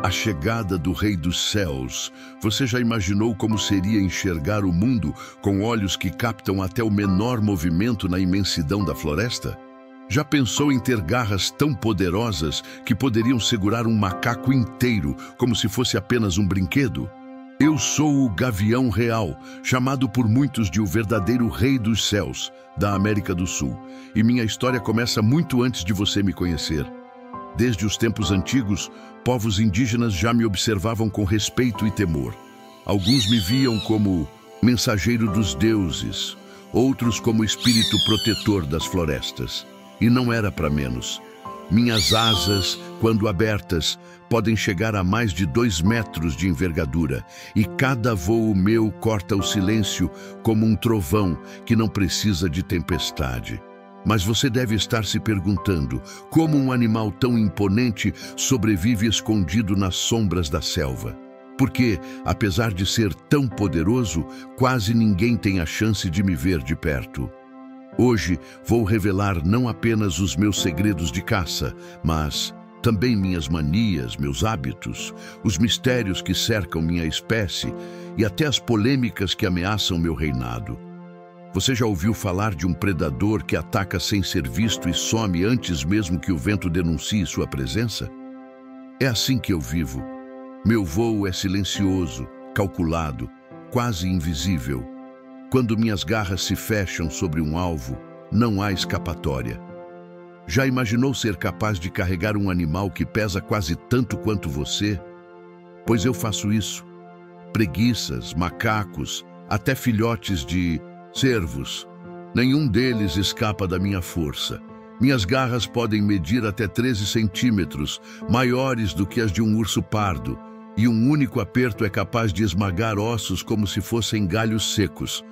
A chegada do Rei dos Céus. Você já imaginou como seria enxergar o mundo com olhos que captam até o menor movimento na imensidão da floresta? Já pensou em ter garras tão poderosas que poderiam segurar um macaco inteiro, como se fosse apenas um brinquedo? Eu sou o Gavião Real, chamado por muitos de o verdadeiro Rei dos Céus, da América do Sul. E minha história começa muito antes de você me conhecer. Desde os tempos antigos, povos indígenas já me observavam com respeito e temor. Alguns me viam como mensageiro dos deuses, outros como espírito protetor das florestas. E não era para menos. Minhas asas, quando abertas, podem chegar a mais de 2 metros de envergadura, e cada voo meu corta o silêncio como um trovão que não precisa de tempestade. Mas você deve estar se perguntando como um animal tão imponente sobrevive escondido nas sombras da selva. Porque, apesar de ser tão poderoso, quase ninguém tem a chance de me ver de perto. Hoje vou revelar não apenas os meus segredos de caça, mas também minhas manias, meus hábitos, os mistérios que cercam minha espécie e até as polêmicas que ameaçam meu reinado. Você já ouviu falar de um predador que ataca sem ser visto e some antes mesmo que o vento denuncie sua presença? É assim que eu vivo. Meu voo é silencioso, calculado, quase invisível. Quando minhas garras se fecham sobre um alvo, não há escapatória. Já imaginou ser capaz de carregar um animal que pesa quase tanto quanto você? Pois eu faço isso. Preguiças, macacos, até filhotes de cervos. Nenhum deles escapa da minha força. Minhas garras podem medir até 13 centímetros, maiores do que as de um urso pardo, e um único aperto é capaz de esmagar ossos como se fossem galhos secos.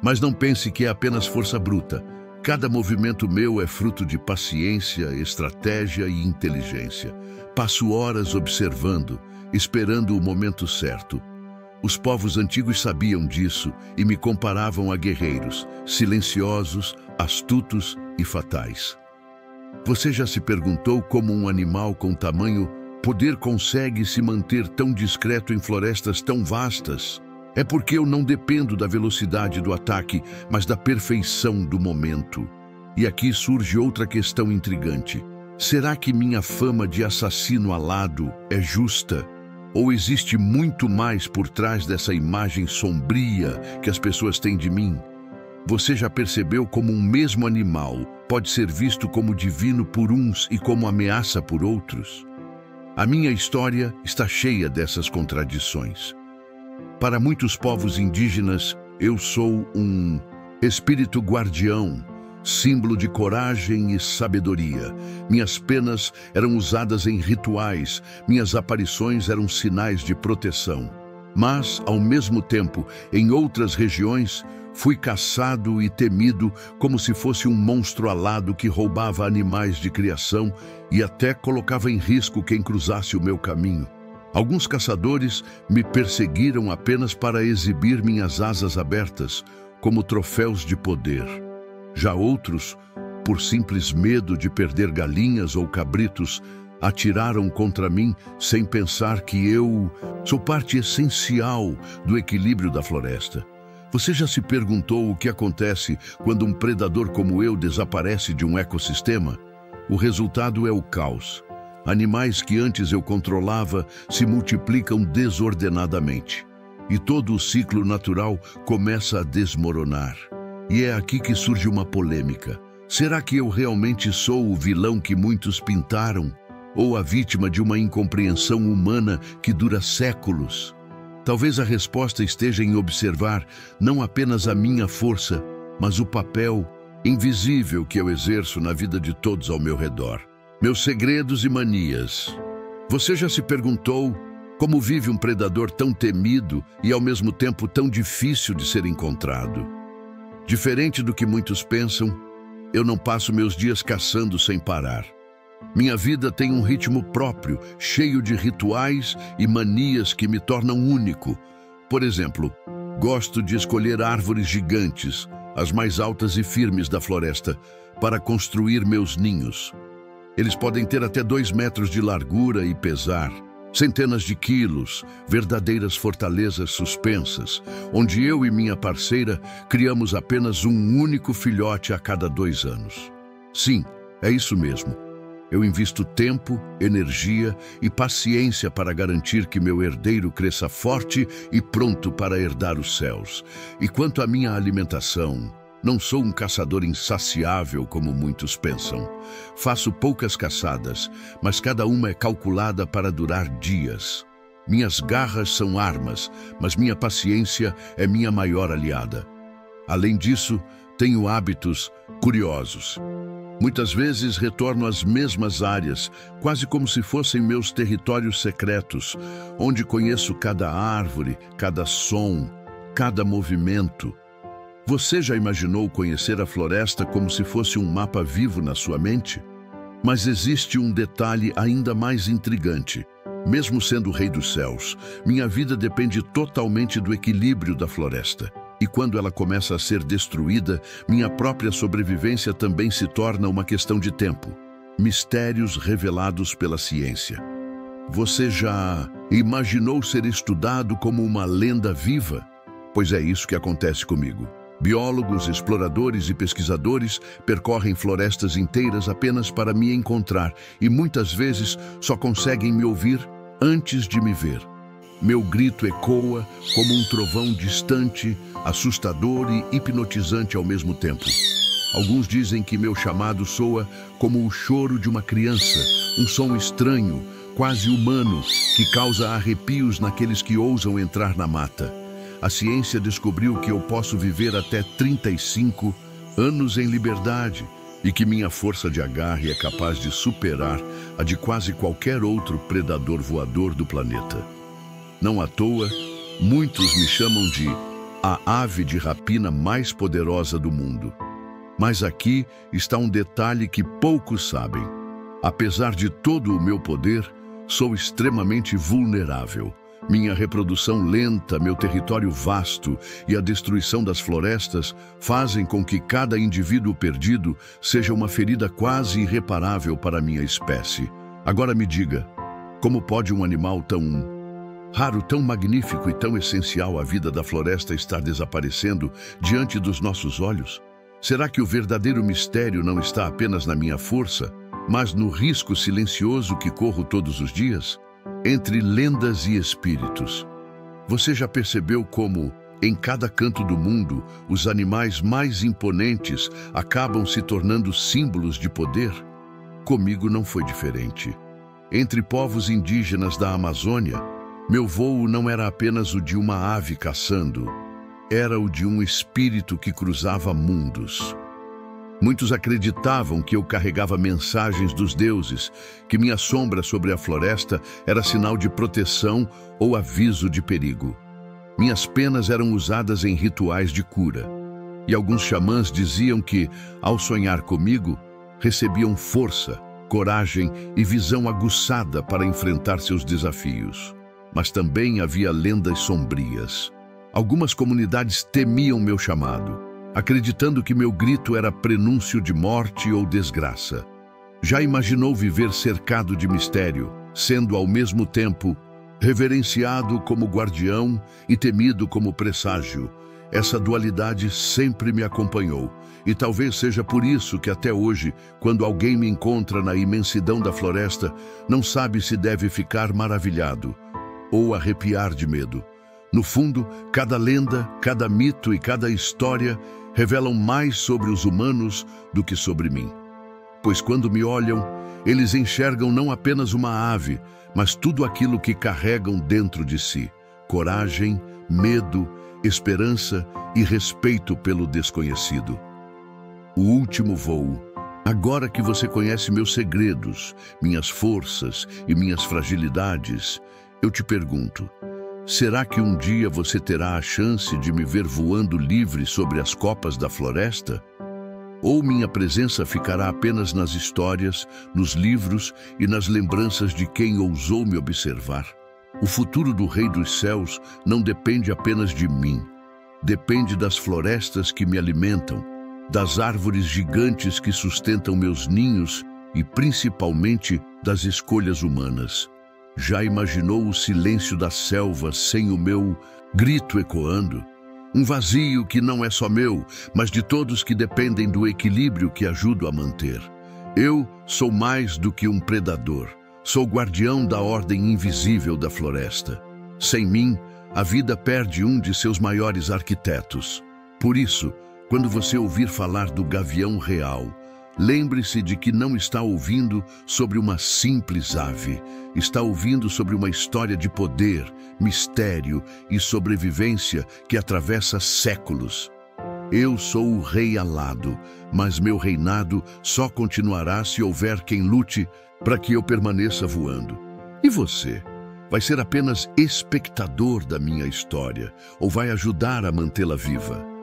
Mas não pense que é apenas força bruta. Cada movimento meu é fruto de paciência, estratégia e inteligência. Passo horas observando, esperando o momento certo. Os povos antigos sabiam disso e me comparavam a guerreiros, silenciosos, astutos e fatais. Você já se perguntou como um animal com tamanho poder consegue se manter tão discreto em florestas tão vastas? É porque eu não dependo da velocidade do ataque, mas da perfeição do momento. E aqui surge outra questão intrigante. Será que minha fama de assassino alado é justa? Ou existe muito mais por trás dessa imagem sombria que as pessoas têm de mim? Você já percebeu como um mesmo animal pode ser visto como divino por uns e como ameaça por outros? A minha história está cheia dessas contradições. Para muitos povos indígenas, eu sou um espírito guardião, símbolo de coragem e sabedoria. Minhas penas eram usadas em rituais, minhas aparições eram sinais de proteção. Mas, ao mesmo tempo, em outras regiões, fui caçado e temido como se fosse um monstro alado que roubava animais de criação e até colocava em risco quem cruzasse o meu caminho. Alguns caçadores me perseguiram apenas para exibir minhas asas abertas, como troféus de poder. Já outros, por simples medo de perder galinhas ou cabritos, atiraram contra mim sem pensar que eu sou parte essencial do equilíbrio da floresta. Você já se perguntou o que acontece quando um predador como eu desaparece de um ecossistema? O resultado é o caos. Animais que antes eu controlava se multiplicam desordenadamente. E todo o ciclo natural começa a desmoronar. E é aqui que surge uma polêmica. Será que eu realmente sou o vilão que muitos pintaram? Ou a vítima de uma incompreensão humana que dura séculos? Talvez a resposta esteja em observar não apenas a minha força, mas o papel invisível que eu exerço na vida de todos ao meu redor. Meus segredos e manias. Você já se perguntou como vive um predador tão temido e ao mesmo tempo tão difícil de ser encontrado? Diferente do que muitos pensam, eu não passo meus dias caçando sem parar. Minha vida tem um ritmo próprio, cheio de rituais e manias que me tornam único. Por exemplo, gosto de escolher árvores gigantes, as mais altas e firmes da floresta, para construir meus ninhos. Eles podem ter até 2 metros de largura e pesar. Centenas de quilos, verdadeiras fortalezas suspensas, onde eu e minha parceira criamos apenas um único filhote a cada 2 anos. Sim, é isso mesmo. Eu invisto tempo, energia e paciência para garantir que meu herdeiro cresça forte e pronto para herdar os céus. E quanto à minha alimentação, não sou um caçador insaciável como muitos pensam. Faço poucas caçadas, mas cada uma é calculada para durar dias. Minhas garras são armas, mas minha paciência é minha maior aliada. Além disso, tenho hábitos curiosos. Muitas vezes retorno às mesmas áreas, quase como se fossem meus territórios secretos, onde conheço cada árvore, cada som, cada movimento. Você já imaginou conhecer a floresta como se fosse um mapa vivo na sua mente? Mas existe um detalhe ainda mais intrigante. Mesmo sendo o rei dos céus, minha vida depende totalmente do equilíbrio da floresta. E quando ela começa a ser destruída, minha própria sobrevivência também se torna uma questão de tempo. Mistérios revelados pela ciência. Você já imaginou ser estudado como uma lenda viva? Pois é isso que acontece comigo. Biólogos, exploradores e pesquisadores percorrem florestas inteiras apenas para me encontrar e muitas vezes só conseguem me ouvir antes de me ver. Meu grito ecoa como um trovão distante, assustador e hipnotizante ao mesmo tempo. Alguns dizem que meu chamado soa como o choro de uma criança, um som estranho, quase humano, que causa arrepios naqueles que ousam entrar na mata. A ciência descobriu que eu posso viver até 35 anos em liberdade e que minha força de agarre é capaz de superar a de quase qualquer outro predador voador do planeta. Não à toa, muitos me chamam de a ave de rapina mais poderosa do mundo. Mas aqui está um detalhe que poucos sabem. Apesar de todo o meu poder, sou extremamente vulnerável. Minha reprodução lenta, meu território vasto e a destruição das florestas fazem com que cada indivíduo perdido seja uma ferida quase irreparável para a minha espécie. Agora me diga, como pode um animal tão raro, tão magnífico e tão essencial à vida da floresta estar desaparecendo diante dos nossos olhos? Será que o verdadeiro mistério não está apenas na minha força, mas no risco silencioso que corro todos os dias? Entre lendas e espíritos. Você já percebeu como, em cada canto do mundo, os animais mais imponentes acabam se tornando símbolos de poder? Comigo não foi diferente. Entre povos indígenas da Amazônia, meu voo não era apenas o de uma ave caçando, era o de um espírito que cruzava mundos. Muitos acreditavam que eu carregava mensagens dos deuses, que minha sombra sobre a floresta era sinal de proteção ou aviso de perigo. Minhas penas eram usadas em rituais de cura. E alguns xamãs diziam que, ao sonhar comigo, recebiam força, coragem e visão aguçada para enfrentar seus desafios. Mas também havia lendas sombrias. Algumas comunidades temiam meu chamado, acreditando que meu grito era prenúncio de morte ou desgraça. Já imaginou viver cercado de mistério, sendo ao mesmo tempo reverenciado como guardião e temido como presságio? Essa dualidade sempre me acompanhou, e talvez seja por isso que até hoje, quando alguém me encontra na imensidão da floresta, não sabe se deve ficar maravilhado ou arrepiar de medo. No fundo, cada lenda, cada mito e cada história revelam mais sobre os humanos do que sobre mim. Pois quando me olham, eles enxergam não apenas uma ave, mas tudo aquilo que carregam dentro de si: coragem, medo, esperança e respeito pelo desconhecido. O último voo. Agora que você conhece meus segredos, minhas forças e minhas fragilidades, eu te pergunto: será que um dia você terá a chance de me ver voando livre sobre as copas da floresta? Ou minha presença ficará apenas nas histórias, nos livros e nas lembranças de quem ousou me observar? O futuro do Rei dos Céus não depende apenas de mim. Depende das florestas que me alimentam, das árvores gigantes que sustentam meus ninhos e principalmente das escolhas humanas. Já imaginou o silêncio da selva sem o meu grito ecoando? Um vazio que não é só meu, mas de todos que dependem do equilíbrio que ajudo a manter. Eu sou mais do que um predador. Sou guardião da ordem invisível da floresta. Sem mim, a vida perde um de seus maiores arquitetos. Por isso, quando você ouvir falar do gavião real, lembre-se de que não está ouvindo sobre uma simples ave. Está ouvindo sobre uma história de poder, mistério e sobrevivência que atravessa séculos. Eu sou o rei alado, mas meu reinado só continuará se houver quem lute para que eu permaneça voando. E você? Vai ser apenas espectador da minha história ou vai ajudar a mantê-la viva?